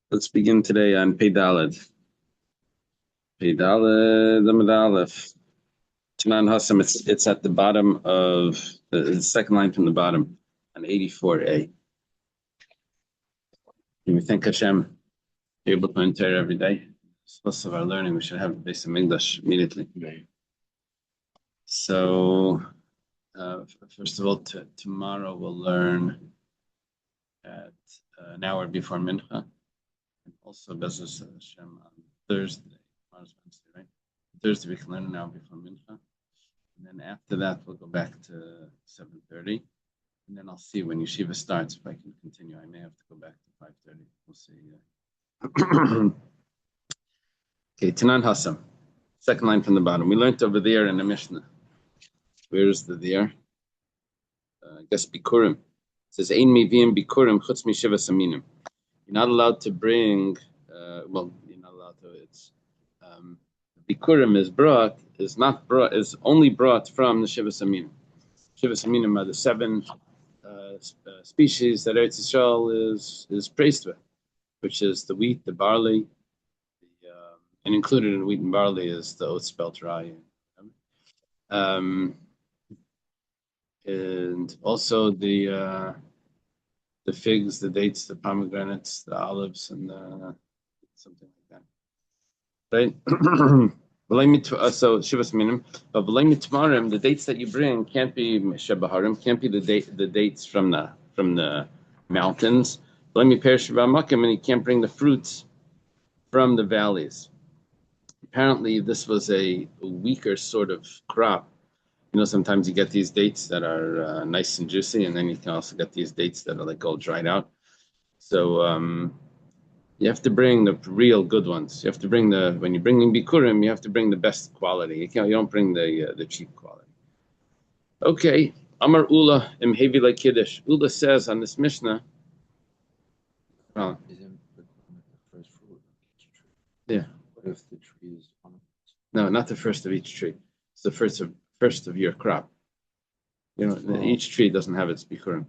Let's begin today on Pei Daled. Pei Daled Amud Aleph. Tanan Hassam. It's at the bottom of the second line from the bottom on 84a. And we thank Hashem be able to enter every day. Most of our learning, we should have the base of English immediately. So, first of all, tomorrow we'll learn at an hour before Mincha, and also Bezos Hashem on Thursday. Tomorrow's Wednesday, right? Thursday we can learn an hour before Mincha. And then after that, we'll go back to 7:30. And then I'll see when Yeshiva starts if I can continue. I may have to go back to 5:30. We'll see. Okay, Tanan Hassam. Second line from the bottom. We learned over there in the Mishnah. Where is the there? I guess Bikurim. It says, Ein mivim Bikurim chutz mishiva saminim. You're not allowed to bring, you're not allowed to, it's, Bikurim is only brought from the Shiva Saminim. Shiva Saminim are the seven species that Eretz Yisrael is praised with, which is the wheat, the barley, and included in wheat and barley is the oat spelt rye, and also the figs, the dates, the pomegranates, the olives, and something like that, right? So Shivas Minim, but the dates that you bring can't be Shebaharim, can't be the dates from the mountains. And you can't bring the fruits from the valleys. Apparently, this was a weaker sort of crop. You know, sometimes you get these dates that are nice and juicy, and then you can also get these dates that are like all dried out. So you have to bring the real good ones. You have to bring when you're bringing Bikurim, you have to bring the best quality. You don't bring the cheap quality. Okay, Amar Ula Imhevi like Kiddush. Ula says on this Mishnah. Yeah. What if the tree is on? No, not the first of each tree. It's the first of your crop. You know, each tree doesn't have its Bikurim.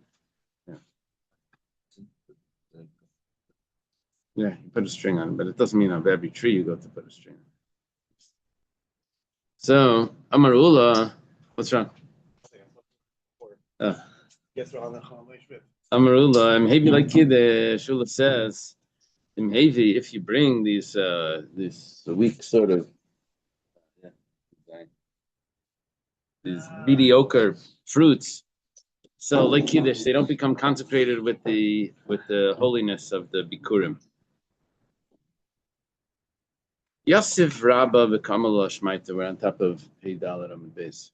Yeah, you put a string on it, but it doesn't mean of every tree you go to put a string on. So, Amarula, what's wrong? Amarula, Imhevi like Kiddush, Shula says, Imhevi, if you bring these weak sort of these mediocre fruits, so like Kiddush, they don't become consecrated with the holiness of the Bikurim. Yosef Rabba v'Kamala Shmaita were on top of Pei Daled Amud Beis.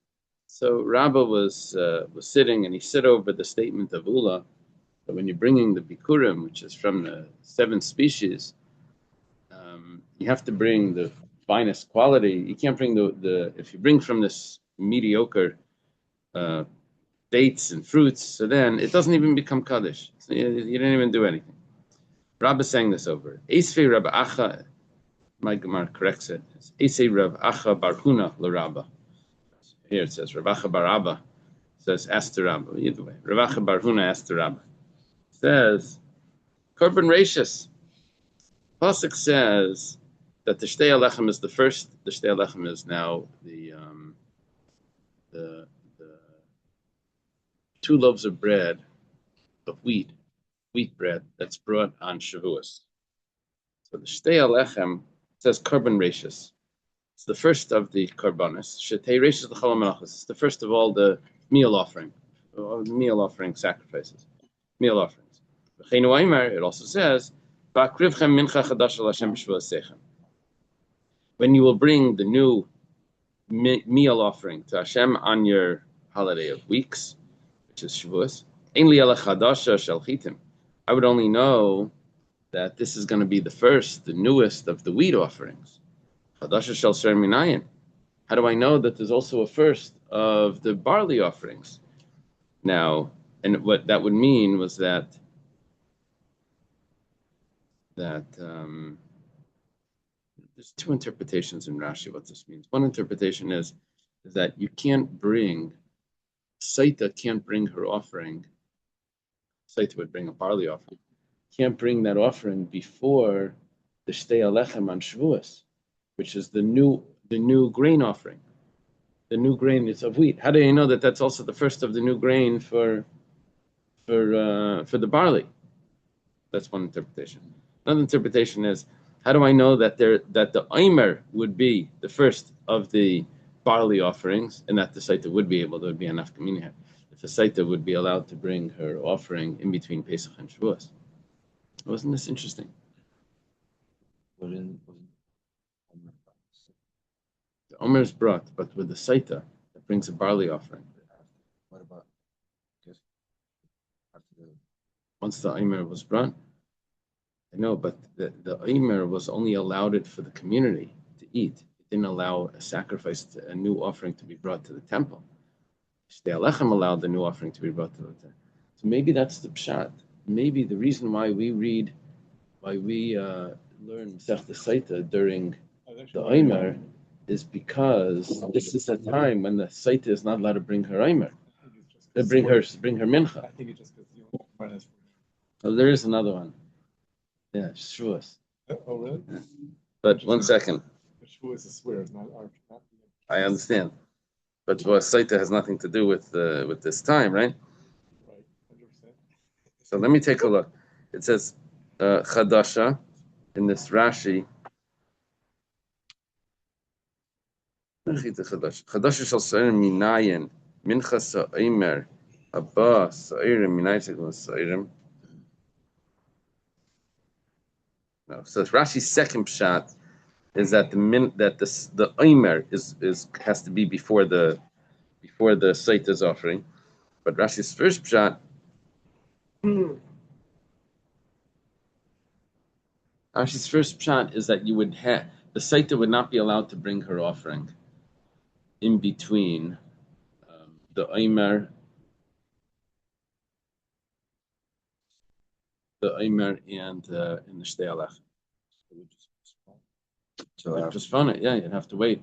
So Rabba was sitting, and he said over the statement of Ula that when you're bringing the Bikurim, which is from the seven species, you have to bring the finest quality. You can't bring if you bring from this mediocre dates and fruits, so then it doesn't even become Kaddish. So you didn't even do anything. Rabba sang this over. Esfei Rabba Acha. My Gemara corrects it. It's Esei Rav Acha Bar Huna LaRabba. Here it says Rav Acha Bar Abba. It says asked to Rabba. Either way, Rav Acha Bar Huna asked to Rabba. It says Korban Rashis. Pasuk says that the Shtei Alechem is the first. The Shtei Alechem is now the 2 loaves of bread of wheat bread that's brought on Shavuos. So the Shtei Alechem says Korban Rashis. It's the first of the Korbanos. Shetei Rashis l'Chol Menachos. It's the first of all the meal offering sacrifices, meal offerings. It also says, when you will bring the new meal offering to Hashem on your holiday of weeks, which is Shavuos, I would only know that this is going to be the newest of the wheat offerings. How do I know that there's also a first of the barley offerings? Now, and what that would mean was that there's 2 interpretations in Rashi what this means. One interpretation is that you can't bring, Saita can't bring her offering. Saita would bring a barley offering. can't bring that offering before the Shtei Alechem on Shavuos, which is the new grain offering. The new grain is of wheat. How do you know that that's also the first of the new grain for the barley? That's one interpretation. Another interpretation is, how do I know that the Omer would be the first of the barley offerings, and that the Saita would be able, there would be enough community if the Saita would be allowed to bring her offering in between Pesach and Shavuos. Wasn't this interesting? The Omer is brought, but with the Saita that brings a barley offering. What about once the Omer was brought? I know, but the Omer was only allowed it for the community to eat. It didn't allow a sacrifice, a new offering to be brought to the temple. Shtei Alechem allowed the new offering to be brought to the temple. So maybe that's the pshat. Maybe the reason why we learn Masech the Saita during the Omer is because this is a time when the Saita is not allowed to bring her Omer. Bring her mincha. I think it's just because you Oh, there is another one. Yeah, Shavuos. Oh, really? Yeah. But 1 second. Shavuos is swear, not our. I understand, but Saita has nothing to do with this time, right? Right, 100%. So let me take a look. It says Chadasha in this Rashi. Chadasha shall say minayin mincha sa'imer abba sa'irim minayin sa'irim. No, so Rashi's second pshat is that the Omer is has to be before the Saita's offering, but Rashi's first pshat. Rashi's first pshat is that you would have the Saita would not be allowed to bring her offering in between the Omer and the Shtei Alechem. So just phone it, yeah, you'd have to wait.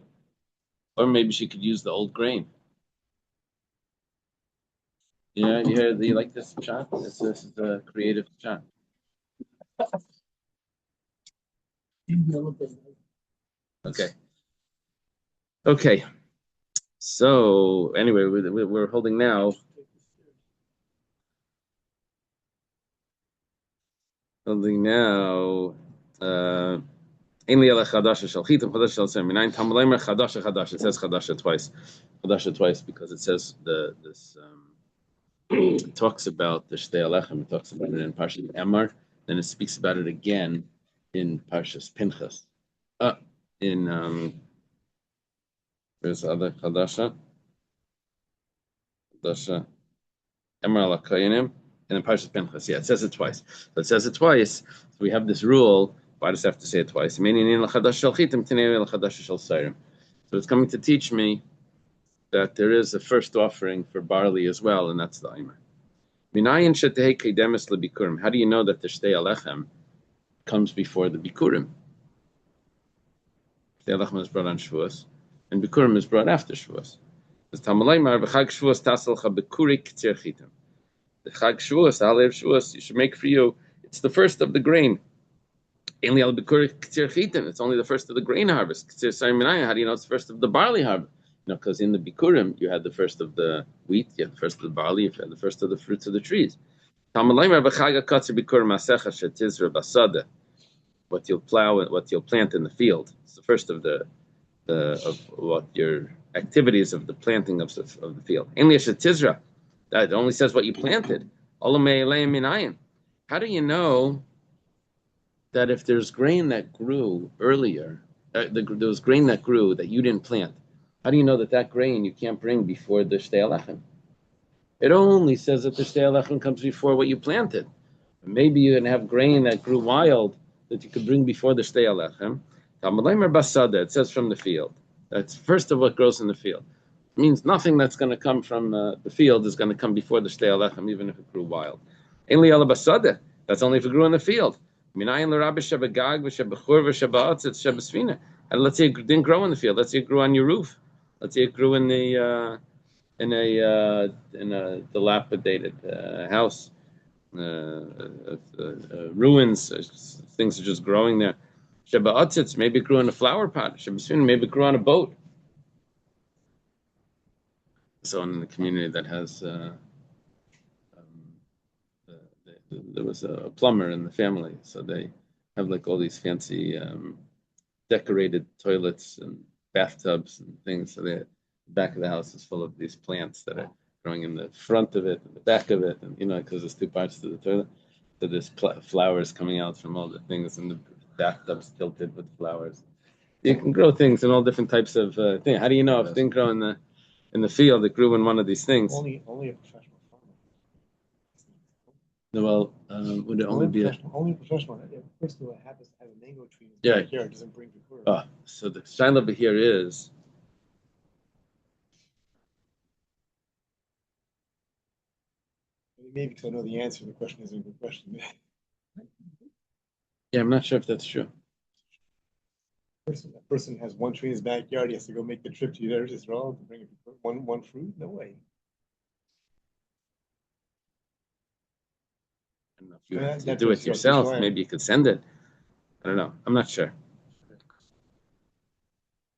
Or maybe she could use the old grain. Yeah, you like this chat? This is a creative chat. Okay. So anyway, we're holding now. It says chadasha twice. Chadasha twice because it says it talks about the Shtei Alechem. It talks about it in Parshas Emor. Then it speaks about it again in Parshas Pinchas. There's other chadasha. Chadasha Emor ala Koyanim. And then Parshas Pinchas. Yeah, it says it twice. So it says it twice. So we have this rule. Why does it have to say it twice? So it's coming to teach me that there is a first offering for barley as well, and that's the Omer. How do you know that the Shtei Alechem comes before the Bikurim? Shtei Alechem is brought on Shavuos, and Bikurim is brought after Shavuos. The Chag Shavuos, the Halev Shavuos, you should make for you. It's the first of the grain. It's only the first of the grain harvest. How do you know it's the first of the barley harvest? Because in the Bikurim, you had the first of the wheat, you had the first of the barley, you had the first of the fruits of the trees. What you'll plow, what you'll plant in the field. It's the first of of what your activities of the planting of the field. That only says what you planted. How do you know that if there's grain that grew earlier, there was grain that grew that you didn't plant? How do you know that grain you can't bring before the Shtei Alechem? It only says that the Shtei Alechem comes before what you planted. Maybe you can have grain that grew wild that you could bring before the Shtei Alechem. It says from the field. That's first of what grows in the field. It means nothing that's going to come from the field is going to come before the Shtei Alechem, even if it grew wild. That's only if it grew in the field. And let's say it didn't grow in the field. Let's say it grew on your roof. Let's say it grew in a dilapidated house. ruins. Things are just growing there. Sheba Otzitz, maybe it grew in a flower pot. Sheba Sfina, maybe it grew on a boat. So in the community that has, there was a plumber in the family, so they have like all these fancy decorated toilets and bathtubs and things. So the back of the house is full of these plants that are growing in the front of it and the back of it, and because there's two parts to the toilet. So there's flowers coming out from all the things, and the bathtub's tilted with flowers. You can grow things in all different types of things. How do you know if it didn't grow in the field? It grew in one of these things. Only a professional farmer. Well, would it only be only a professional? The person who happens to have a mango tree in his Yeah. backyard doesn't bring the curve. So the shine over here is Maybe because I know the answer, the question isn't a good question. I'm not sure if that's true. That person has one tree in his backyard. He has to go make the trip to Israel to bring one fruit. No way. I don't know if you have to do it yourself. Maybe you could send it. I don't know. I'm not sure.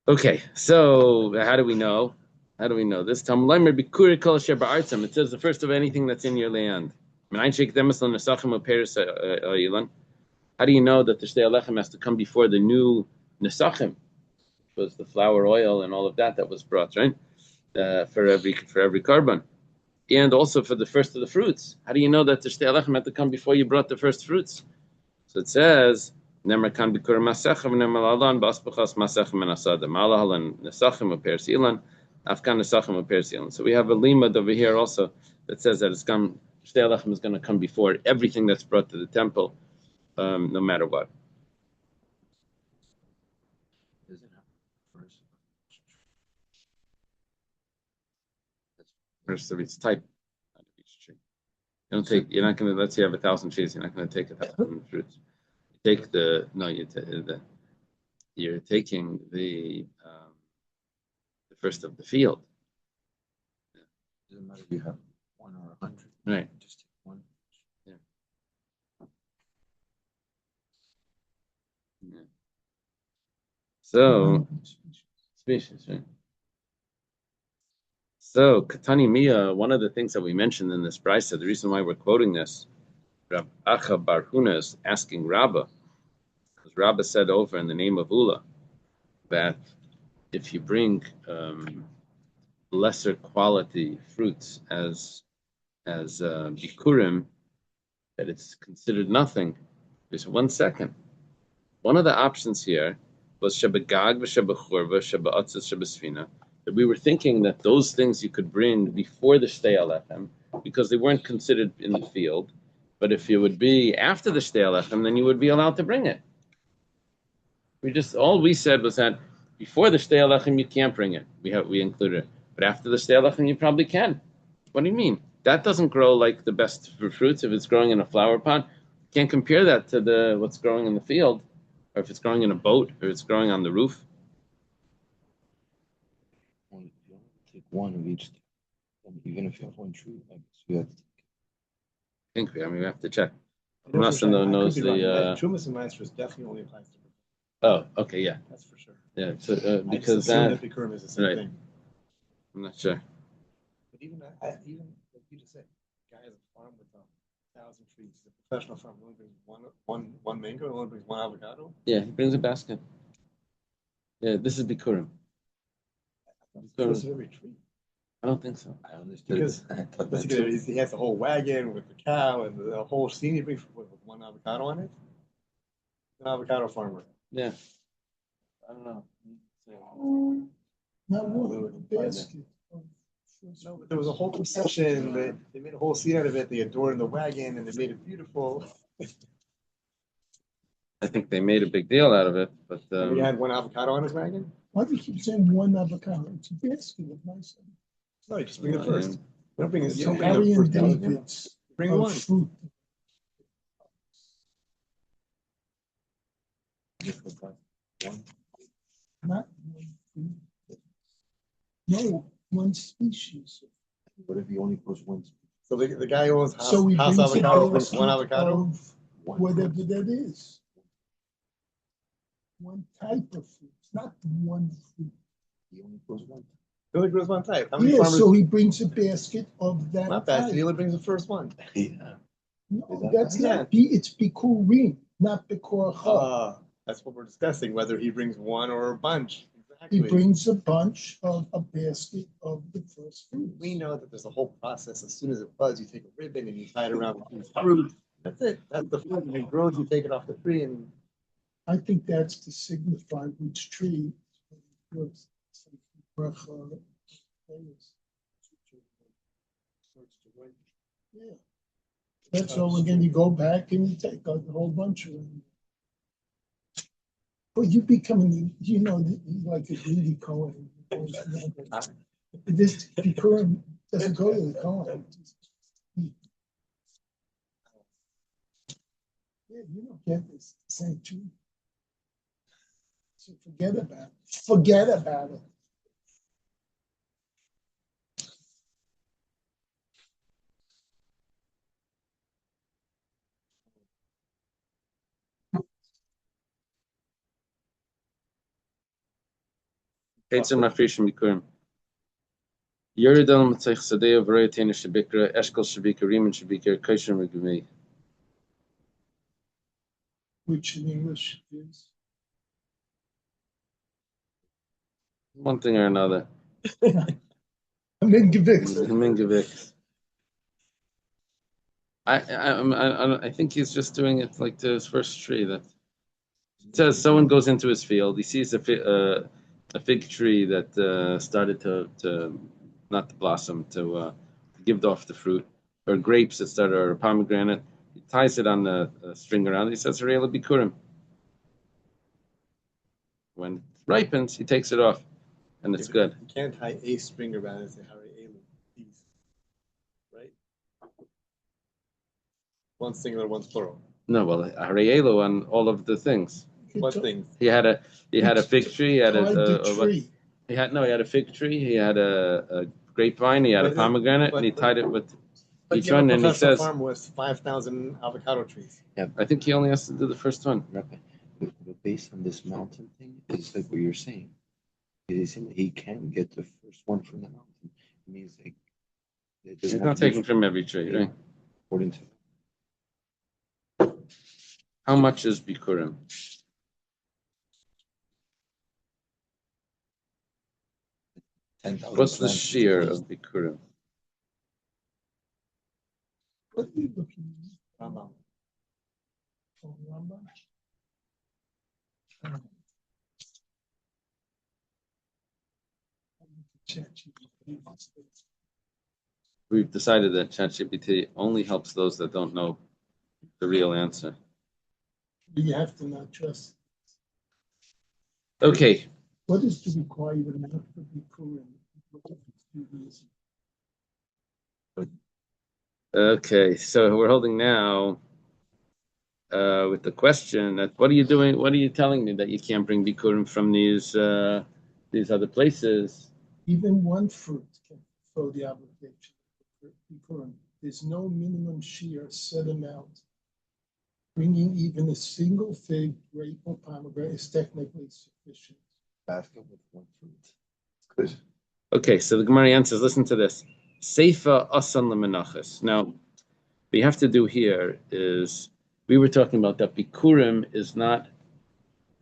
Okay, so how do we know? How do we know this? It says the first of anything that's in your land. How do you know that the Shtei Alechem has to come before the new Nesachim? Which was the flour oil and all of that was brought, right? For every carbon. And also for the first of the fruits. How do you know that the Shtei Alechem had to come before you brought the first fruits? So it says, Nemer kan bikur masechem nemer alan basbachas masechem menasada malahalan nesachim appears ilan afkan nesachim appears ilan. So we have a limud over here also that says that it's come Shtei Alechem is going to come before everything that's brought to the temple, no matter what. First of each type out of each tree. You're not going to, let's say you have 1,000 trees, you're not going to take 1,000 fruits. You take you're taking the first of the field. Doesn't matter if you have 1 or 100. Right. Just take one. Yeah. So, species, right? So, Katani Mia, one of the things that we mentioned in this brisa, the reason why we're quoting this, Rab Acha Bar Huna is asking Rabbah, because Rabbah said over in the name of Ula that if you bring lesser quality fruits as bikurim, that it's considered nothing. Just 1 second. One of the options here was shebagag v'shebachurva shebaotzes shebasfina. That we were thinking that those things you could bring before the Shtei Alechem because they weren't considered in the field. But if it would be after the Shtei Alechem, then you would be allowed to bring it. All we said was that before the Shtei Alechem you can't bring it. We included it, but after the Shtei Alechem you probably can. What do you mean? That doesn't grow like the best fruits if it's growing in a flower pot. You can't compare that to what's growing in the field, or if it's growing in a boat, or it's growing on the roof. You only take one of each. Even if you have one tree, I guess you have to take. We have to check. Russell knows the. Trumas and Meister definitely only applies to. Oh, okay, yeah. That's for sure. Yeah, so because that Bikurim is the same right. thing. I'm not sure. But even like you just said, guy has a farm with 1,000 trees. He's a professional farmer. He only brings one mango. He only brings one avocado. Yeah, he brings a basket. Yeah, this is Bikurim. First of every tree. I don't think so. I understood. Because he has the whole wagon with the cow and the whole scene. He brings with one avocado on it. An avocado farmer. Yeah. I don't know. Not more than a basket. No, but there was a whole procession. They made a whole scene out of it. They adorned the wagon and they made it beautiful. I think they made a big deal out of it, but He had one avocado on his wagon. Why do you keep saying one avocado? It's a basket of nice. No, you just bring the first. Don't bring it. Don't bring Harry the and first. David's Bring one. fruit. Not one fruit. No, one species. What if he only puts one? So the guy who owns So he house brings a avocado brings basket one avocado. of whatever that is. One type of fruit, not one fruit. He only grows one. He only grows one type. How many Yeah, farmers? so he brings a basket of that Not basket. type. He only brings the first one. Yeah. No, Is that that's bad? not, it's bikurim, not bikur. That's what we're discussing, whether he brings one or a bunch. He Exactly. brings a bunch of a basket of the first fruit. We know that there's a whole process. As soon as it buds, you take a ribbon and you tie it around the fruit. That's it. That's the fruit. When it grows, you take it off the tree and I think that's to signify which tree. was. Yeah. That's all, and then you go back and you take a whole bunch of them. But you becoming, like a greedy Cohen. This Cohen doesn't go to the Cohen. Yeah, you don't get this same tree. So forget about it. Forget about it. Ketzem Mafrishim Bikurim. Yeridel Matzech Sadeo Varietin Shabikra, Eshkol Shabika, Riemann Shabika, Kaishim Rigumi. Which in English is One thing or another. Mingevix. Mingevik. I think he's just doing it like to his first tree. That it says someone goes into his field, he sees a fig tree that started to not to blossom, to give off the fruit, or grapes that started, or a pomegranate. He ties it on the string around. He says, "Harei bikurim." When it ripens, he takes it off, and it's good. You can't tie a string around it and say Harry Elu, these, right? One singular, one's plural. No, well, Harei elu on all of the things. What things? He had a fig tree. He had tree. He had a fig tree. He had a grapevine. He had a pomegranate, and he tied it with each one. And he says, farm with 5,000 avocado trees. Yeah, I think he only has to do the first one. Rabbi, but based on this mountain thing, it's like what you're saying. It is he can get the first one from the mountain. It means like He's not taking from every tree, right? According to How much is bikurim? What's the shear of bikurim? What are you looking at? Rambam. Oh, Rambam? We've decided that ChatGPT only helps those that don't know the real answer. You have to not trust. Okay. What is the requirement amount for Bikurim? Okay, so we're holding now with the question that what are you doing? What are you telling me that you can't bring bikurim from these other places? Even one fruit can fulfill the obligation for bikurim. There's no minimum shear set amount. Bringing even a single fig, grape, or pomegranate is technically sufficient. basket with one fruit. Good. Okay, so the Gemara answers. Listen to this. Seifa asan lemenachos. Now, what you have to do here is we were talking about that bikurim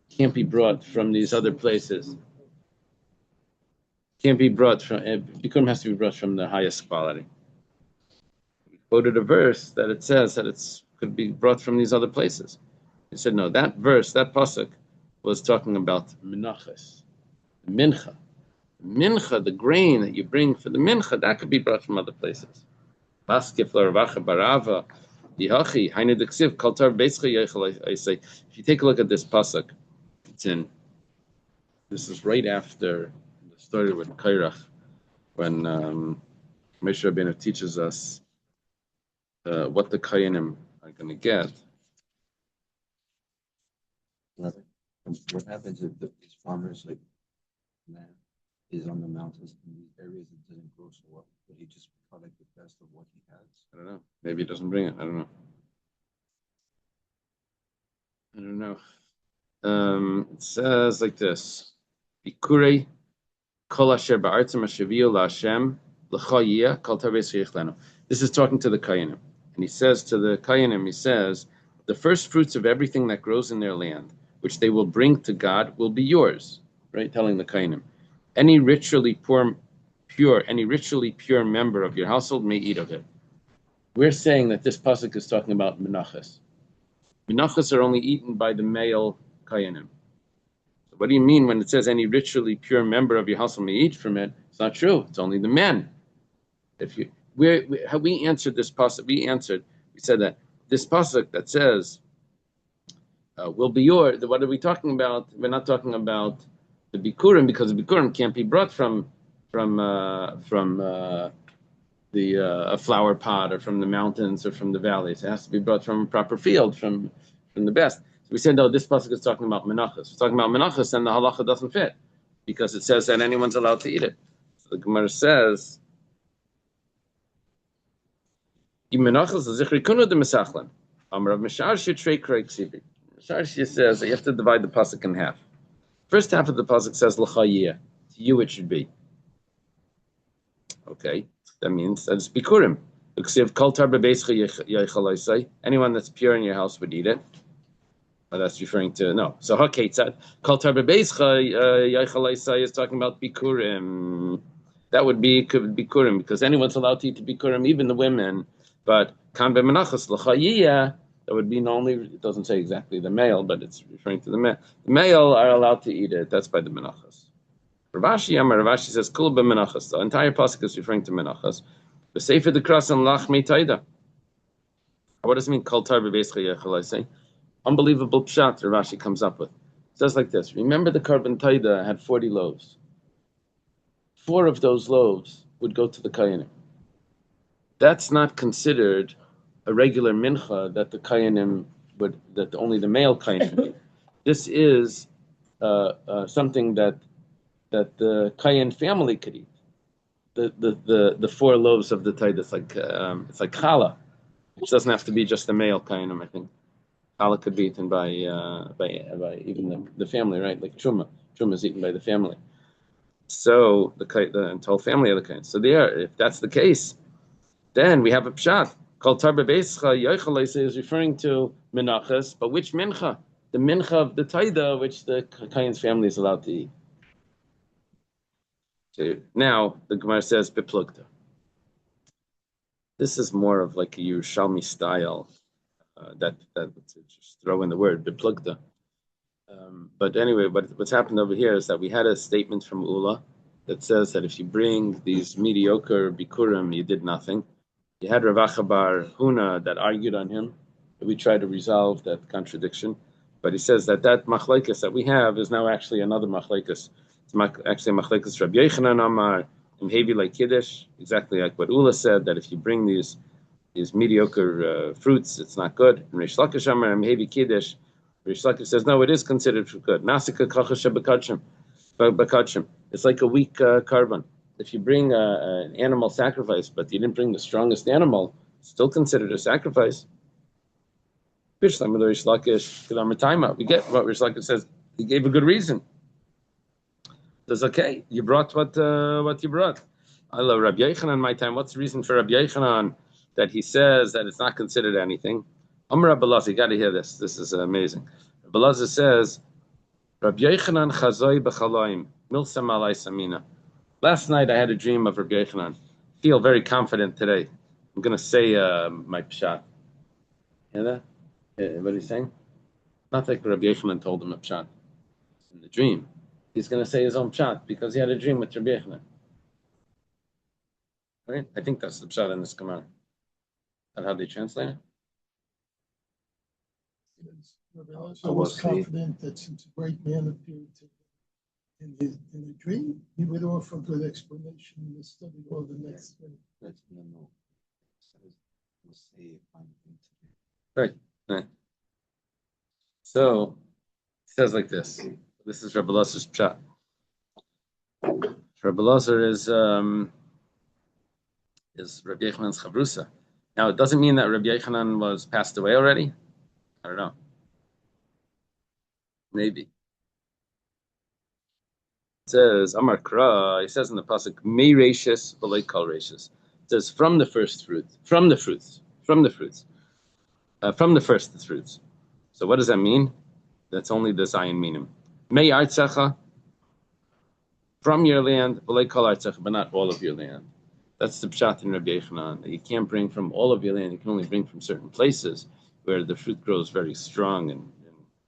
can't be brought from these other places. Can't be brought from bikurim has to be brought from the highest quality. We quoted a verse that it says that it's could be brought from these other places. He said no. That verse, that pasuk, was talking about menachos, mincha. Mincha, the grain that you bring for the mincha, that could be brought from other places. Basically, I say, if you take a look at this pasuk, this is right after the story with Kairach, when Moshe Rabbeinu teaches us what the Kayanim are going to get. What happens if these farmers like land is on the mountains in these areas it doesn't grow so well, but he just like the best of what he has. I don't know. Maybe he doesn't bring it. I don't know. It says like this: Bikurei kol asher ba'artzim asheviu la'Hashem l'chayia kol taves yichlenu. This is talking to the Kayanim, and he says to the Kayanim, he says, the first fruits of everything that grows in their land, which they will bring to God, will be yours. Right, telling the Kayanim, any ritually pure member of your household may eat of it. We're saying that this pasuk is talking about menachos. Menachos are only eaten by the male Kayanim. So what do you mean when it says any ritually pure member of your household may eat from it? It's not true. It's only the men. If you we answered this pasuk, we said that this pasuk that says will be yours. What are we talking about? We're not talking about the bikurim, because the bikurim can't be brought from a flower pot or from the mountains or from the valleys. It has to be brought from a proper field, from the best. So we said, no, this pasuk is talking about menachos. We're talking about menachos, and the halacha doesn't fit because it says that anyone's allowed to eat it. So the Gemara says, menachos zichrikunu de mesachlan. Amar Misharshi trei krei ksivi. Misharshi says that you have to divide the pasuk in half. First half of the pasuk says l'chayiyah. To you it should be. Okay, that means that it's bikurim. Anyone that's pure in your house would eat it. Well, that's referring to no. So haketzad kol tar bebeischa is talking about bikurim. That would be bikurim, because anyone's allowed to eat the bikurim, even the women. But kan bemenachos l'chayiyah, that would mean only. It doesn't say exactly the male, but it's referring to the male. The male are allowed to eat it. That's by the menachos. Ravashi says kul b'menachos. The entire pasuk is referring to menachos. The sefer the cross and lach meitaida. What does it mean? Kol tar bebeischa yechalaisei. Unbelievable pshat Ravashi comes up with. It says like this: remember the korban taida had 40 loaves. 4 of those loaves would go to the kayanim. That's not considered a regular mincha that the kayanim that only the male kayanim eat. This is something that the kayan family could eat. The 4 loaves of the taida, it's like challah, which doesn't have to be just the male kayanim. I think challah could be eaten by even the family, right? Like truma is eaten by the family. So the entire family of the kayan. So if that's the case, then we have a pshat. Kol tar bebeischa yochalaisa is referring to menachos, but which mincha? The mincha of the taida, which the kayan's family is allowed to eat. So now the Gemara says beplugta. This is more of like a Yerushalmi style. That just throw in the word beplugta. But anyway, what's happened over here is that we had a statement from Ula that says that if you bring these mediocre bikurim, you did nothing. You had Rav Acha bar Huna that argued on him. We tried to resolve that contradiction, but he says that machlekes that we have is now actually another machlekes. It's actually machlekes Rabbi Yochanan Amar and Hevi like Kiddush, exactly like what Ula said, that if you bring these mediocre fruits, it's not good. And Rish Lakish Amar and Hevi Kiddush, Rish Lakish says no, it is considered for good. Nasika kachasha bakachim. It's like a weak carbon. If you bring an animal sacrifice, but you didn't bring the strongest animal, it's still considered a sacrifice. We get what Rish Lakish says. He gave a good reason. Says, okay, you brought what you brought. I love Rabbi Yochanan my time. What's the reason for Rabbi Yochanan that he says that it's not considered anything? Amar Rabbi Elazar, you got to hear this. This is amazing. Rabbi Elazar says, Rabbi Yochanan chazoi b'chaloim milsam alai samina. Last night I had a dream of Rabbi Yochanan. Feel very confident today. I'm going to say my pshat. Hear that? What he's saying? Not like Rabbi Yochanan told him a pshat in the dream. He's going to say his own pshat because he had a dream with Rabbi Yochanan. Right? I think that's the pshat in this Gemara. Is that how they translate it? Rabbi Elazar was confident that since a great man appeared to him in the dream, he would offer a good explanation in the study all the next day. Right. So it says like this. This is Rabbi Elazar's pshat. Rabbi Elazar is Rabbi Yochanan's chavrusa. Now, it doesn't mean that Rabbi Yochanan was passed away already. I don't know. Maybe. It says Amar Kra. He says in the pasuk, "Me rachis v'loy kol rachis." It says from the first fruit, from the fruits, from the fruits, from the first fruits. So what does that mean? That's only the Zion minim. Me artzecha, from your land, v'loy kol artzecha, but not all of your land. That's the pshat in Rabbi Yochanan. You can't bring from all of your land. You can only bring from certain places where the fruit grows very strong and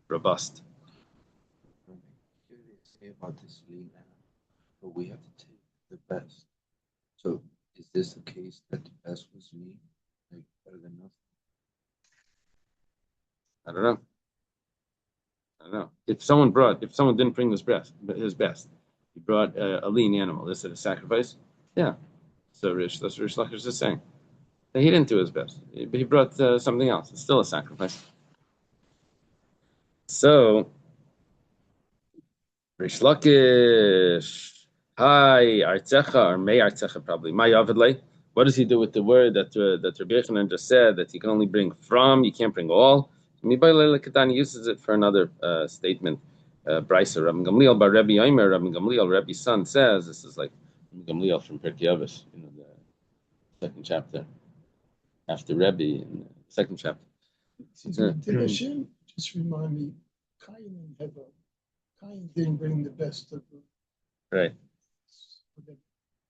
robust. Here they say about this lean animal, but we have to take the best. So is this the case that the best was me, like better than nothing? I don't know. I don't know. If someone didn't bring his best, he brought a lean animal. Is it a sacrifice? Yeah. So that's Rish Lakish is saying. He didn't do his best. He brought something else. It's still a sacrifice. So, Rish Lakish, hi, Artzecha, or May Artzecha probably. My Yavidle. What does he do with the word that Rabbi Yochanan just said that you can only bring from, you can't bring all? Mibayle Kedan uses it for another statement. Brisa, Rabbi Gamliel bar Rabbi Yomer, Rabbi Gamliel, Rabbi's son says, this is like Rabbi Gamliel from Pirkei Avos, the second chapter, after Rebbe in the second chapter. Did Hashem just remind me, Cain didn't bring the best of Right. the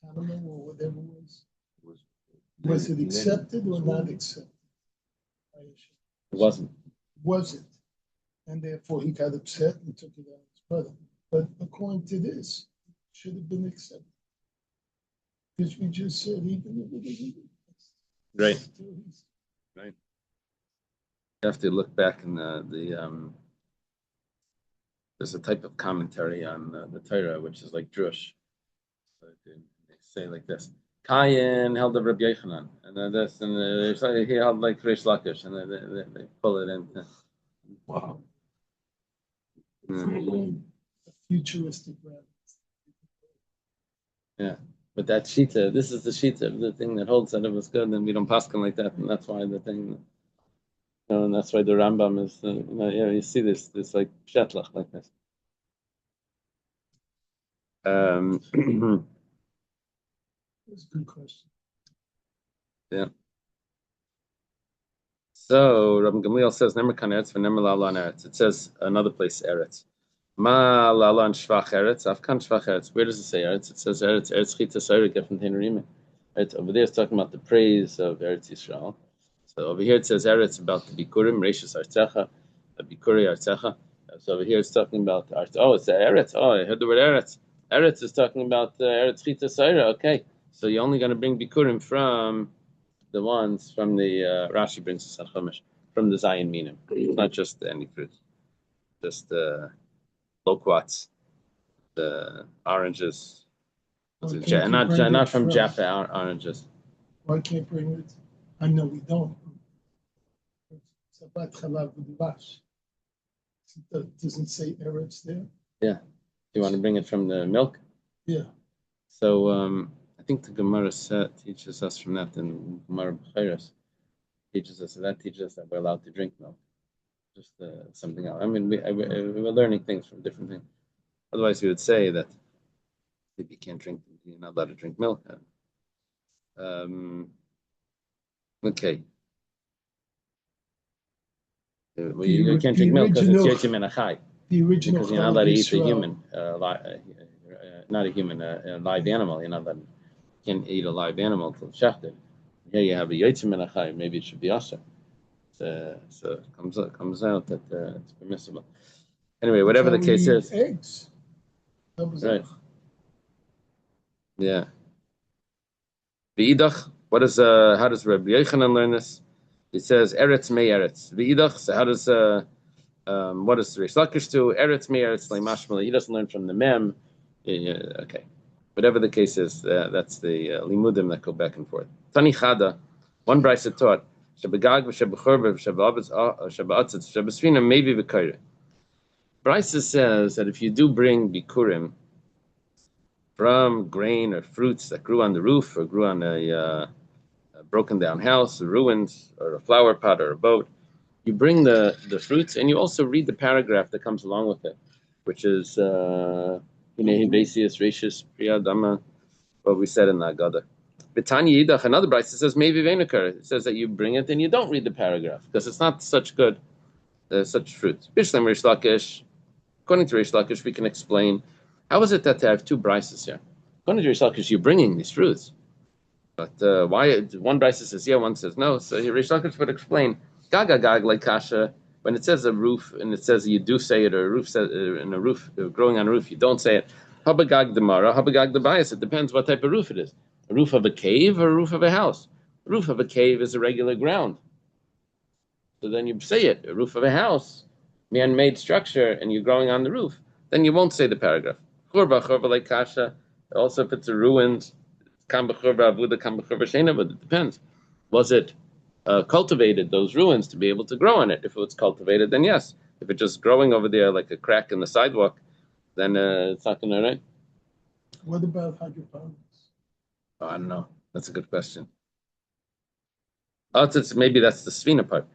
animal or whatever it was. Was it accepted or not accepted? It wasn't. Was it? And therefore he got upset and took it out of his brother. But according to this, it should have been accepted. Because we just said even if it isn't. Right. Right. You have to look back in there's a type of commentary on the Torah which is like drush. So they say like this: Kayin held of Rabbi Yochanan, and then this, and he held like Rish Lakish, and they pull it in. Wow. A futuristic rabbit. Yeah, but that shita, this is the shita, the thing that holds that it was good, and we don't paskin like that, and that's why the thing. And that's why the Rambam is, you see this like shetlach like this. That's a good question. Yeah. So Rabbi Gamliel says, "Nemer kan eretz v'nemer la'alan eretz." It says another place eretz. Ma la'alan shvach eretz, afkan shvach eretz. Where does it say eretz? It says eretz chita sayre gefen tenerim. Right over there, it's talking about the praise of Eretz Yisrael. So over here it says eretz about the bikurim, reishis artecha, bikuri artecha. So over here it's talking about art. Oh, it's the eretz. Oh, I heard the word eretz. Eretz is talking about eretz chita sayre. Okay, so you're only going to bring bikurim from the ones from the Rashi brings us on Chumash from the Zion Minim. It's not just any fruit, just the loquats, the oranges, not from Jaffa oranges. Why can't bring it? I know we don't. Sabat chalav v'dvash. It doesn't say eretz there. Yeah, you want to bring it from the milk? Yeah. So I think the Gemara teaches us from that, and Gemara B'chayros teaches us that we're allowed to drink milk. Just something else. I mean, we're learning things from different things. Otherwise, we would say that if you can't drink, you're not allowed to drink milk. Okay. Well, you can't drink milk because it's Yotzi Menachai. The original. Because you're not allowed to eat a human, not a human, a live animal. You're not allowed. You can't eat a live animal till shechted. Here you have a Yotzi Menachai. Maybe it should be also. So it comes out that it's permissible. Anyway, whatever the case is. Eggs. Right. Yeah. V'idach, how does Rabbi Yochanan learn this? He says eretz me eretz. V'idach, so how does what does Rish Lakish do? Eretz me eretz le'mashmal. He doesn't learn from the mem. Yeah, okay. Whatever the case is, that's the limudim that go back and forth. Tani Chada, one brisa taught shebegag v'shebechorbe v'shebeatzitz v'shebesfina maybe v'kaire. Brisa says that if you do bring bikurim from grain or fruits that grew on the roof or grew on a broken down house, ruins, or a flower pot or a boat. You bring the fruits, and you also read the paragraph that comes along with it, which is what we said in the Agada. B'tanya Yidach, another bride says maybe Venikar. It says that you bring it and you don't read the paragraph because it's not such good, such fruits. Bishlam Rish Lakish. According to Rish Lakish, we can explain how is it that they have two brises here. According to Rish Lakish, you're bringing these fruits, but why? One brise says yeah, one says no. So Rish Lakish would explain Gag like kasha. When it says a roof and it says you do say it, or a roof says in a roof growing on a roof, you don't say it. Habagag demara, habagag debayas. It depends what type of roof it is. A roof of a cave or a roof of a house. A roof of a cave is a regular ground. So then you say it. A roof of a house, man-made structure, and you're growing on the roof. Then you won't say the paragraph. Churba like kasha. Also, if it's a ruined, kam b'churba avuda, kam b'churba sheina, but it depends. Was it cultivated, those ruins, to be able to grow on it? If it was cultivated, then yes. If it's just growing over there like a crack in the sidewalk, then it's not going to rain. What about hydroponics? Oh, I don't know. That's a good question. Maybe that's the svina part.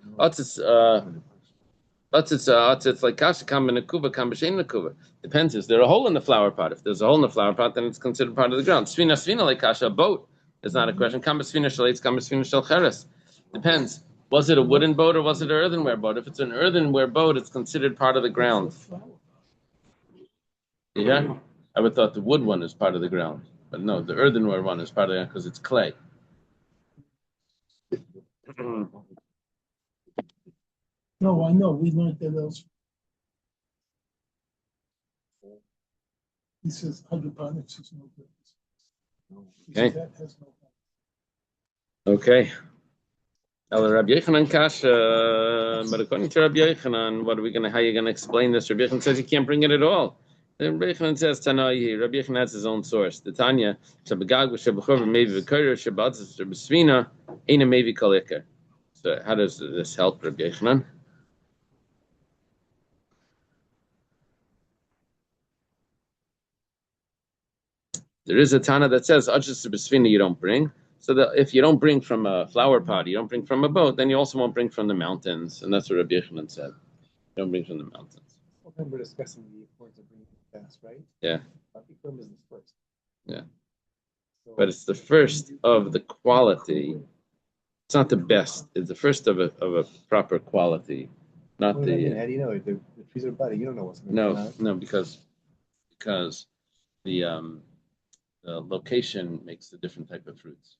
It's like kasha kam b'nekuva, kam b'shein nekuva. Depends. Is there a hole in the flower pot? If there's a hole in the flower pot, then it's considered part of the ground. Svina like kasha, a boat is not a question. Kam b'svina shalitz, kam b'svina shel cheres. Depends. Was it a wooden boat or was it an earthenware boat? If it's an earthenware boat, it's considered part of the ground. Yeah? I would thought the wood one is part of the ground. But no, the earthenware one is part of the ground because it's clay. No, I know. We learned that else. He says hydroponics is no good. Okay. That has no value. Okay. Rabbi Yochanan kasha, but according to Rabbi Yochanan, how are you gonna explain this? Rabbi Yochanan says you can't bring it at all. Then Rabbi Yochanan says Tanai. Rabbi Yochanan has his own source. The Tanya Shabagag Shabachor maybe V'Koyer Shabbat Shabasvina Aina maybe Kalikar. So how does this help Rabbi Yochanan? There is a Tana that says Achas Shabasvina you don't bring. So that if you don't bring from a flower pot, you don't bring from a boat, then you also won't bring from the mountains, and that's what Rabbi Yochanan said. You don't bring from the mountains. I remember discussing the importance of bringing fast, right? Yeah. Bikurim is the first. Yeah. So, But it's the first of the quality. It's not the best. It's the first of a proper quality, not how the. do you know the trees are budding? You don't know what's going to come out. No, because the location makes a different type of fruits.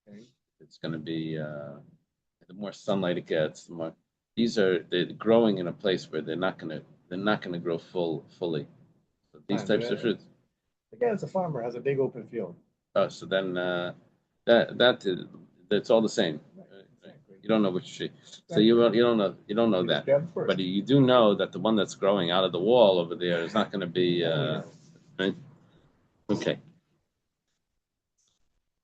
Okay. It's going to be the more sunlight it gets, the more. They're growing in a place where they're not going to grow fully. So these types of fruits. Again, it's a farmer has a big open field. Oh, so then that's all the same. You don't know which tree, so you don't know that. But you do know that the one that's growing out of the wall over there is not going to be right. Okay.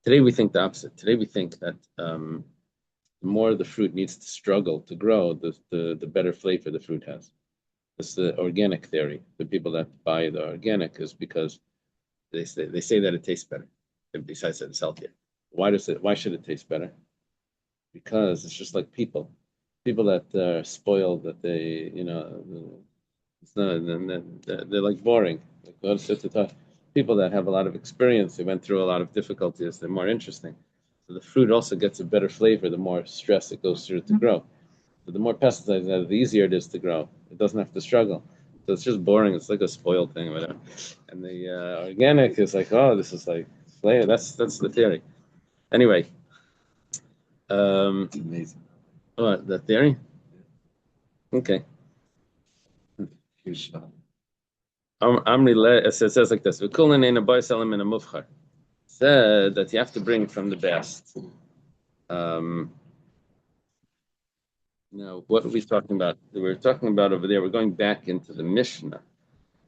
Today we think the opposite. Today we think that the more the fruit needs to struggle to grow, the better flavor the fruit has. It's the organic theory. The people that buy the organic is because they say that it tastes better. Besides that it's healthier. Why should it taste better? Because it's just like people that are spoiled, that they they're like boring. People that have a lot of experience, they went through a lot of difficulties, they're more interesting. So the fruit also gets a better flavor the more stress it goes through to grow. So the more pesticides it has, the easier it is to grow. It doesn't have to struggle. So it's just boring. It's like a spoiled thing or whatever. And the organic is like, oh, this is like flavor. That's the theory. Anyway. Amazing. Oh, the theory? Okay. Huge. It says like this. Said that you have to bring from the best. Now, what are we talking about? We're talking about over there, we're going back into the Mishnah.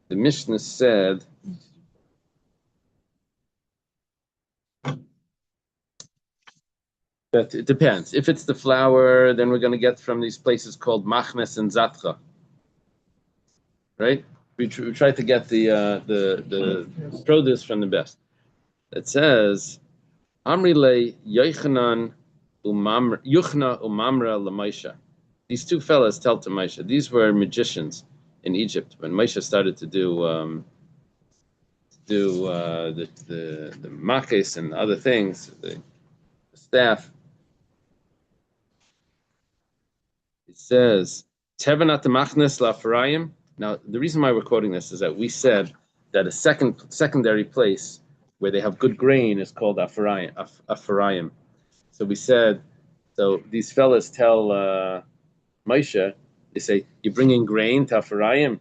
The Mishnah said that it depends. If it's the flour, then we're going to get from these places called Machnes and Zatcha. Right? We try to get the produce from the best. It says, Amrile Yochanan Yuchna umamra l'Moshe. These two fellas tell to Moshe. These were magicians in Egypt when Moshe started to do the makes and other things, the staff. It says Tevanat machnes la'Ephraim. Now, the reason why we're quoting this is that we said that a secondary place where they have good grain is called Ephraim. So we said, so these fellas tell Moshe, they say, "You're bringing grain to Ephraim?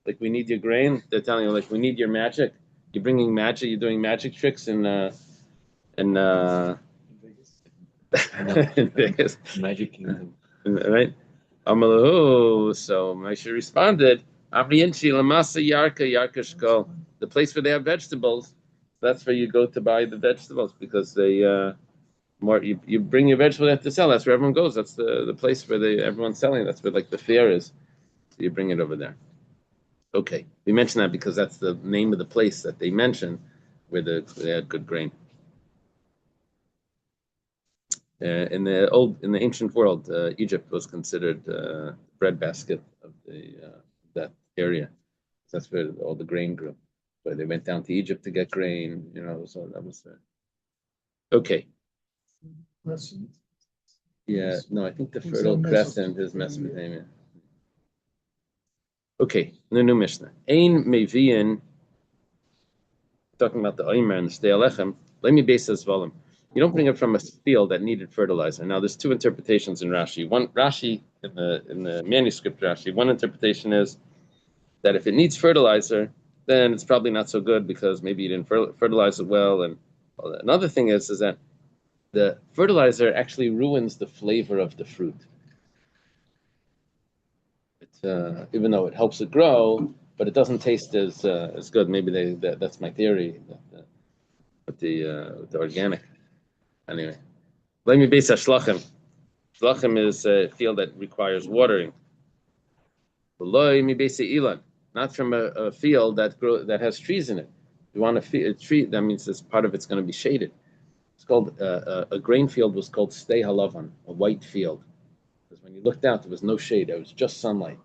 Like, we need your grain." They're telling you, like, we need your magic. You're bringing magic. You're doing magic tricks in Vegas. Magic Kingdom. Right? Amalahu. So Moshe responded, "Abriinchi lamasa yarka shkol." The place where they have vegetables, that's where you go to buy the vegetables because they more you bring your vegetables you have to sell. That's where everyone goes. That's the place where everyone's selling. That's where like the fair is. So you bring it over there. Okay, we mentioned that because that's the name of the place that they mentioned where they had good grain. In the ancient world, Egypt was considered breadbasket of that area. That's where all the grain grew. So they went down to Egypt to get grain. So that was okay. Crescent? Yeah, no, I think the Who's Fertile that Crescent is Mesopotamia? Mesopotamia. Okay, the new Mishnah. Ein meviin, talking about the Omer and the Shtei Alechem. Let me base this volume. You don't bring it from a field that needed fertilizer. Now, there's two interpretations in Rashi. One Rashi in the manuscript Rashi. One interpretation is that if it needs fertilizer, then it's probably not so good because maybe you didn't fertilize it well. And another thing is that the fertilizer actually ruins the flavor of the fruit. Even though it helps it grow, but it doesn't taste as good. Maybe that's my theory. With the organic. Anyway, let me base shlachim. Shlachim is a field that requires watering. Not from a field that has trees in it. You want a tree, that means this part of it's going to be shaded. It's called a grain field was called stei halavan, a white field, because when you looked out, there was no shade. It was just sunlight.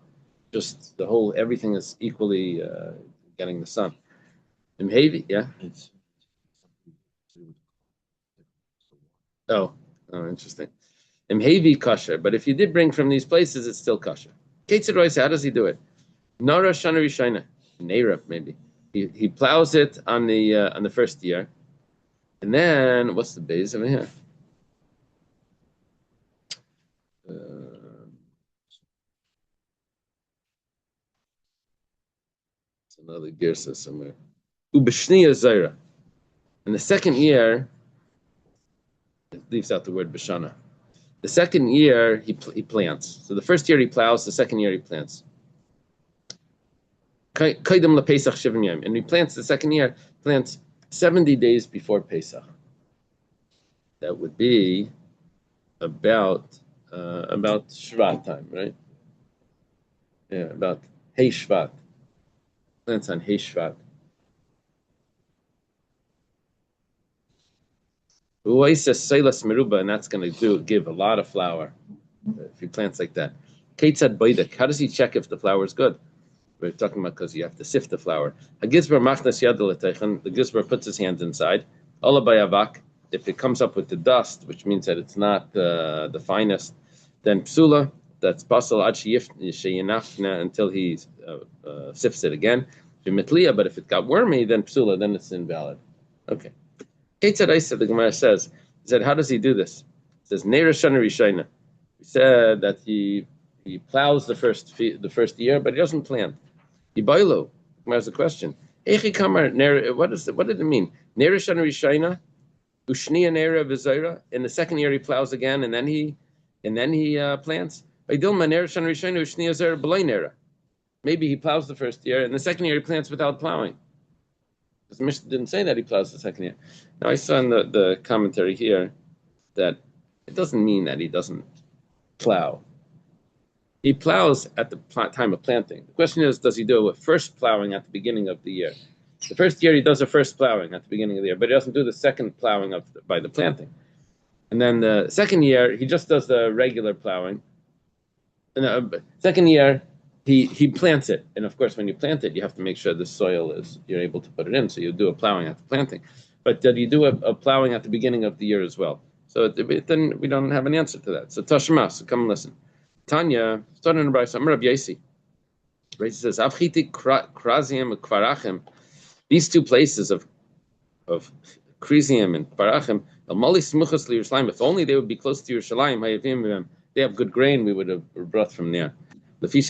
Just everything is equally getting the sun. Imhevi, yeah. Oh, interesting. Imhevi kosher, but if you did bring from these places, it's still kosher. Ketzid, how does he do it? Nara Shana Rishayna, Neirab maybe. He plows it on the first year, and then what's the base over here? It's another girsa somewhere. Ubeshniya Zaira. In the second year, it leaves out the word Bashana. The second year he plants. So the first year he plows, the second year he plants. And he plants the second year, plants 70 days before Pesach. That would be about Shvat time, right? Yeah, about Hey Shvat. Plants on Hey Shvat. And that's going to give a lot of flour if he plants like that. How does he check if the flour is good? We're talking about because you have to sift the flour. The gizbar puts his hand inside. If it comes up with the dust, which means that it's not the finest, then psula, that's basal until he sifts it again. But if it got wormy, then psula, then it's invalid. Okay. The Gemara says, how does he do this? It says, Neira Shana Rishayna. He said that he plows the first year, but he doesn't plant. Ibailo. Gemara's a question. What did it mean? Neira Shana Rishayna, Ushniya Neira V'Zaira. In the second year he plows again, and then he plants. Maybe he plows the first year, and the second year he plants without plowing. Because the Mishnah didn't say that he plows the second year. Now I saw in the commentary here that it doesn't mean that he doesn't plow. He plows at the time of planting. The question is, does he do a first plowing at the beginning of the year? The first year he does a first plowing at the beginning of the year, but he doesn't do the second plowing by the planting. And then the second year, he just does the regular plowing. And second year, he plants it. And of course, when you plant it, you have to make sure the soil you're able to put it in. So you do a plowing after planting. But did you do a plowing at the beginning of the year as well? So then we don't have an answer to that. So Tashma, so come and listen. Tanya, starting in Rabbi Yasi. Rabbi says, Avchiti Kraziim and Kvarachim, these two places of Kriziim and Kvarachim, if only they would be close to Yerushalayim, they have good grain, we would have brought from there. As we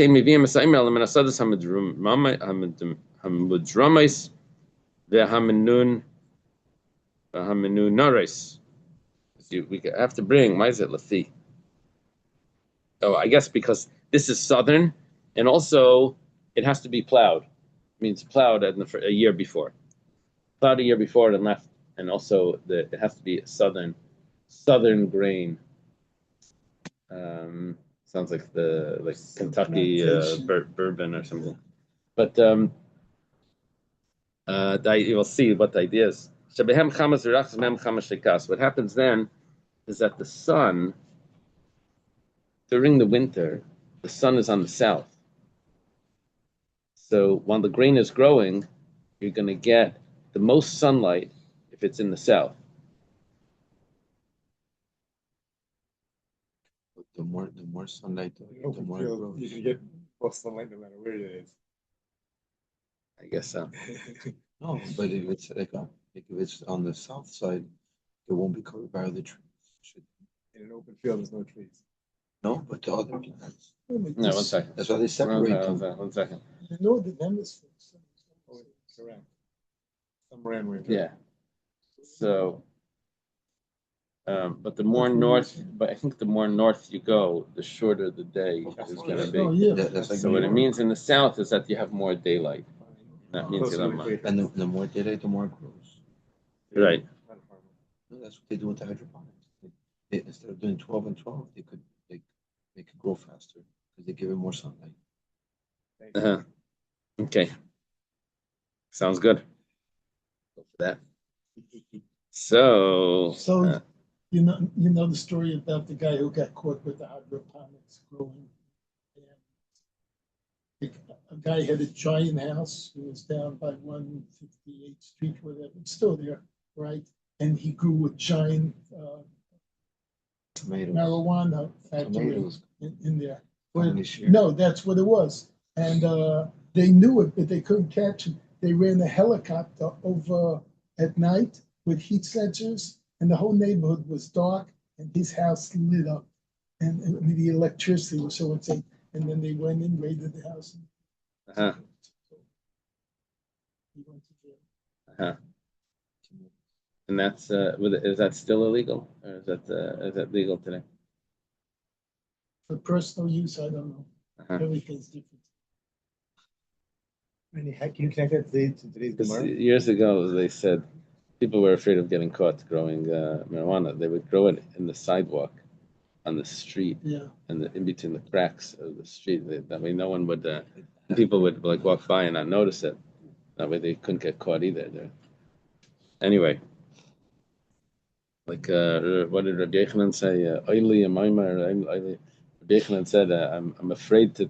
have to bring, why is it Lafi? Oh, I guess because this is southern, and also it has to be plowed. It means plowed a year before. Plowed a year before and left, and also it has to be southern grain. Sounds like Kentucky bourbon or something. But you will see what the idea is. What happens then is that the sun, during the winter, the sun is on the south. So while the grain is growing, you're going to get the most sunlight if it's in the south. The more sunlight, the more it grows. You can get more sunlight no matter where it is. I guess so. No, but if it's if it's on the south side, it won't be covered by other trees. In an open field, there's no trees. No, but the other plants. No, 1 second. That's why they separate them. 1 second. The northern hemisphere. Oh, correct. Somewhere in winter. Yeah. So, but the more north, but I think the more north you go, the shorter the day is going to be. Oh, yeah. So what it means in the south is that you have more daylight. That means you have more. And the more daylight, the more it grows. Right. No, that's what they do with the hydroponics. Instead of doing 12 and 12, they could grow faster because they give it more sunlight. Uh-huh. Okay. Sounds good. Go for that. So. You know the story about the guy who got caught with the hydroponics growing. A guy had a giant house. It was down by 158th Street, whatever. It's still there, right? And he grew a giant marijuana factory in there. No, that's what it was. And they knew it, but they couldn't catch him. They ran a helicopter over at night with heat sensors, and the whole neighborhood was dark, and his house lit up. And the electricity was so insane. And then they went in, raided the house. Uh-huh. He went to jail. Uh-huh. And that's is that still illegal, or is that legal today? For personal use, I don't know. Uh-huh. Everything's different. Can you connect that to today's Gemara? Years ago, they said people were afraid of getting caught growing marijuana. They would grow it in the sidewalk, on the street, and in between the cracks of the street. That way, no one would. People would walk by and not notice it. That way, they couldn't get caught either. Anyway, what did Rabbi Yochanan say? Oili Amaymar. Rabbi Yochanan said, "I'm afraid to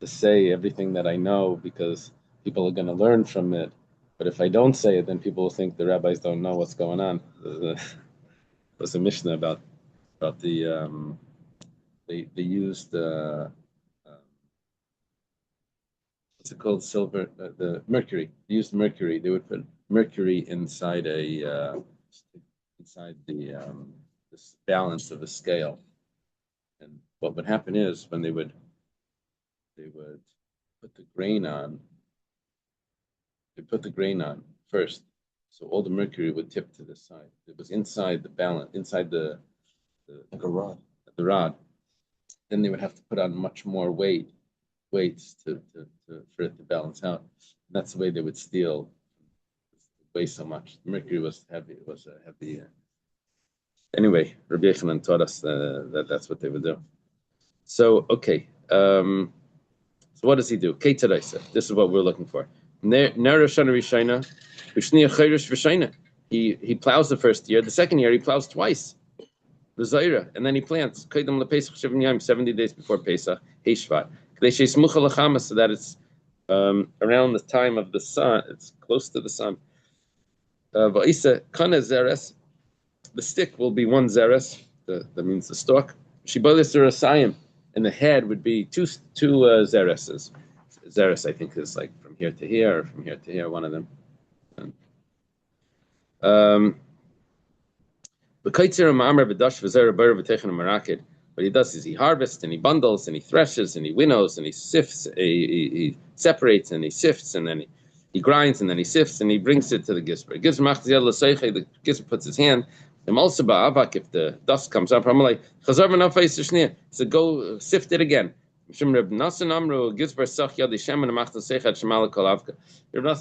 say everything that I know because people are going to learn from it. But if I don't say it, then people will think the rabbis don't know what's going on." There's a Mishnah about the they used what's it called, silver, the mercury. They used mercury. They would put mercury inside inside this balance of a scale, and what would happen is when they would put the grain on. They put the grain on first, so all the mercury would tip to the side. It was inside the balance, inside the rod. The rod. Then they would have to put on much more weights for it to balance out. And that's the way they would steal. Weigh so much. The mercury was heavy. It was a heavy. Anyway, Rabbi Yochanan taught us that that's what they would do. So okay. So what does he do? This is what we're looking for. He plows the first year. The second year he plows twice. V'Zaira, and then he plants. Kaidam lePesach 70 days before Pesach. Heishvat. So that it's around the time of the sun. It's close to the sun. Va'isa kana zeres. The stick will be one zeres. That means the stalk. Shibolis zerasayim, and the head would be two zereses. Zeres, I think, is like from here to here, or from here to here. One of them. What he does is he harvests and he bundles and he threshes and he winnows and he sifts, he separates and he sifts and then he grinds and then he sifts and he brings it to the gizber. The gizber puts his hand. And also if the dust comes up, I'm like, so go sift it again. Reb Nassan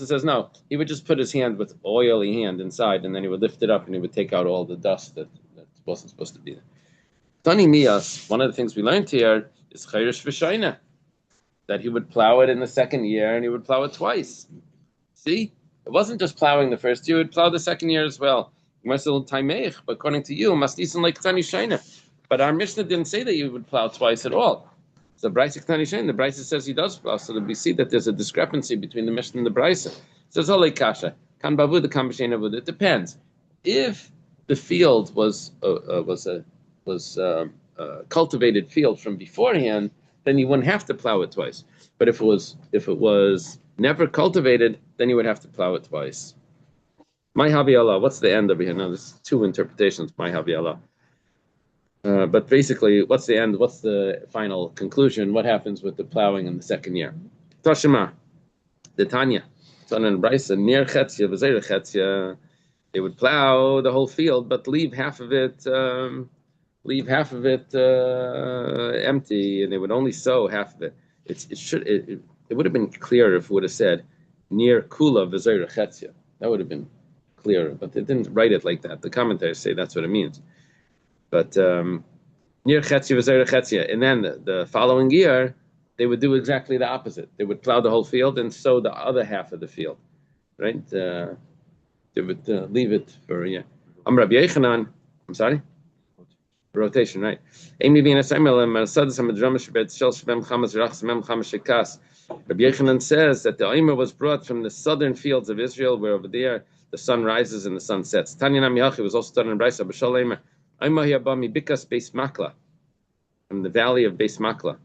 says no. He would just put his hand with oily hand inside, and then he would lift it up, and he would take out all the dust that wasn't supposed to be there. Tani Mias, one of the things we learned here is Chayrish V'Shaina, that he would plow it in the second year, and he would plow it twice. See, it wasn't just plowing the first year; he would plow the second year as well. But according to you, Masnisan like Tani Shaina. But our Mishnah didn't say that you would plow twice at all. So the Brisa says he does plow. So we see that there's a discrepancy between the Mishnah and the Brisa. It says Olei Kasha, Kan Bavuda, Kan B'Shein Avuda. It depends. If the field was cultivated field from beforehand, then you wouldn't have to plow it twice. But if it was never cultivated, then you would have to plow it twice. My Havi Allah. What's the end over here? Now there's two interpretations. My Havi Allah. But basically, what's the end? What's the final conclusion? What happens with the plowing in the second year? Tashima, the Tanya, Son and Brisa, near Chetzia, V'Zera Chetzia. They would plow the whole field, but leave half of it empty, and they would only sow half of it. It would have been clearer if it would have said near Kula V'Zera Chetzia. That would have been clearer, but they didn't write it like that. The commentators say that's what it means. But near Chetzia V'Zera Chetzia, and then the following year they would do exactly the opposite. They would plow the whole field and sow the other half of the field, right? They would leave it for a year. Rabbi Yechanan. I'm sorry. Rotation, right? Rabbi Yechanan says that the Omer was brought from the southern fields of Israel, where over there the sun rises and the sun sets. Tanya Namiyachi was also done in Brisa, B'Shol Omer. Bikas Beis Makla, from the valley of Beis Makla.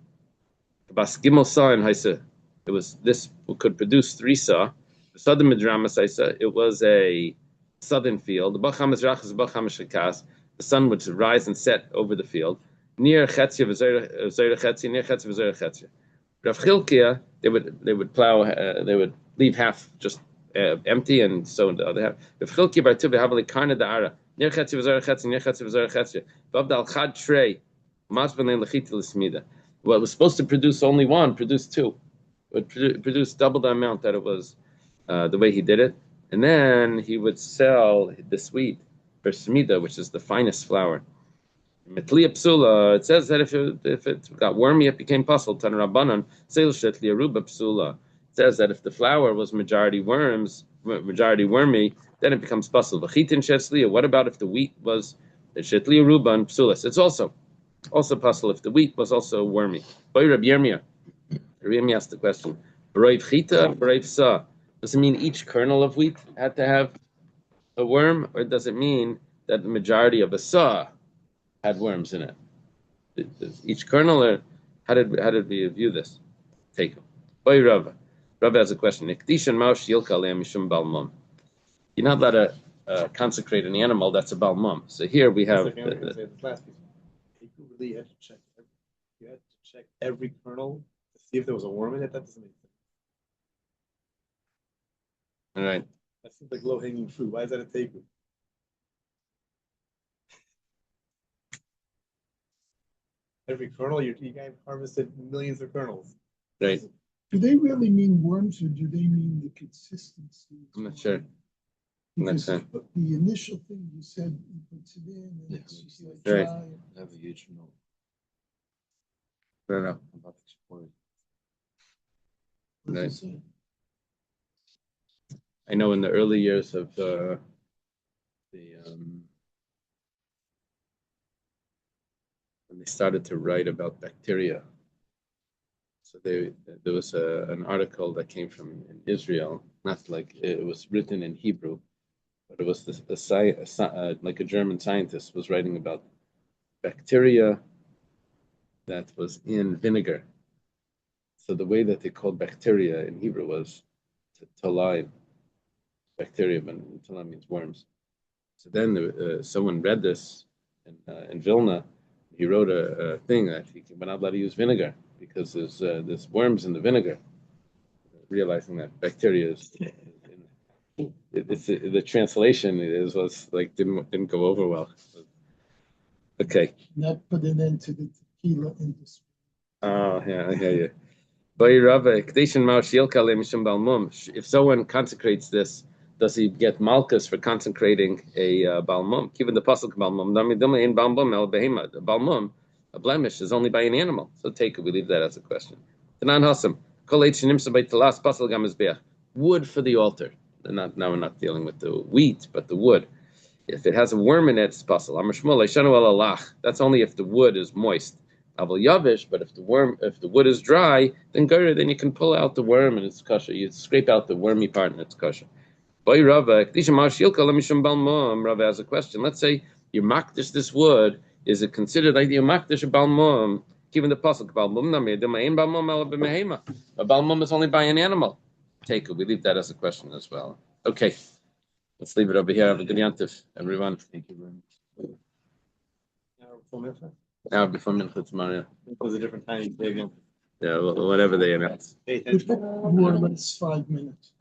Bas Gimel Sa in Haisa, it was this could produce 3 sa. The southern Midramas Haisa, it was a southern field. The sun would rise and set over the field. Near Chetzia V'Zera Chetzia, near Chetzia V'Zera Chetzia. Rav Chilkia, they would plow, they would leave half just empty and sow the other half. Rav Chilkia Bar Tuv Havali Karna Da'ara. Near Chetzia V'Zera Chetzia, near Chetzia V'Zera Chetzia. V'Abdal Chad Trei, Masbane Lechita L'Smida. What was supposed to produce only one, produced 2. It would produce double the amount that it was, the way he did it. And then he would sell this wheat for Smida, which is the finest flour. Metliya Psula, it says that if it got wormy, it became puzzle. Tan Rabbanan, Seil Shet Liaruba Psula. It says that if the flour was majority wormy, then it becomes puzzle. What about if the wheat was Shetli Ruba and Psulas? It's also puzzle if the wheat was also wormy. Boy Rabbi Yirmiyah asked the question. Does it mean each kernel of wheat had to have a worm, or does it mean that the majority of a saw had worms in it? Each kernel, or how did we view this? Take it. Boy Rava has a question. You're not allowed to consecrate an animal that's a balmum. So here we have the last piece. You really had to check. You had to check every kernel to see if there was a worm in it. That doesn't make sense. all right. That seems like low hanging fruit. Why is that a takeaway? Every kernel, you guys harvested millions of kernels. Right. Do they really mean worms, or do they mean the consistency? I'm not sure. Because the initial thing you said, you put it in, and it's just like Right. dry. Have a huge note I don't know. about the sport. What Right. is it? I know in the early years of when they started to write about bacteria. So there was an article that came from in Israel, not like it was written in Hebrew, but it was like a German scientist was writing about bacteria that was in vinegar. So the way that they called bacteria in Hebrew was taline. Bacteria, but taline means worms. So then someone read this in Vilna. He wrote a thing that we're not allowed to use vinegar because there's worms in the vinegar. Realizing that bacteria is, the translation was like didn't go over well. Okay. Not put an end to the tequila industry. Oh yeah, I hear you. If someone consecrates this, does he get malchus for consecrating a balmum? Given the pasuk balmum, in balmum el behema, balmum, a blemish is only by an animal. So take it. We leave that as a question. Tanan hasam wood for the altar. Now we're not dealing with the wheat, but the wood. If it has a worm in it, it's possible. That's only if the wood is moist. Yavish, but if the wood is dry, then you can pull out the worm and it's kosher. You scrape out the wormy part and it's kosher. Rava has a question. Let's say you makdish this wood. Is it considered like you makdish a balmum? Given the pasuk balmum, a balmum is only by an animal. Take it. We leave that as a question as well. Okay, let's leave it over here. Have a good yantif, everyone. Thank you very much. Now before mincha tomorrow. It was a different time. Yeah, whatever they announce. Hey, More or less 5 minutes.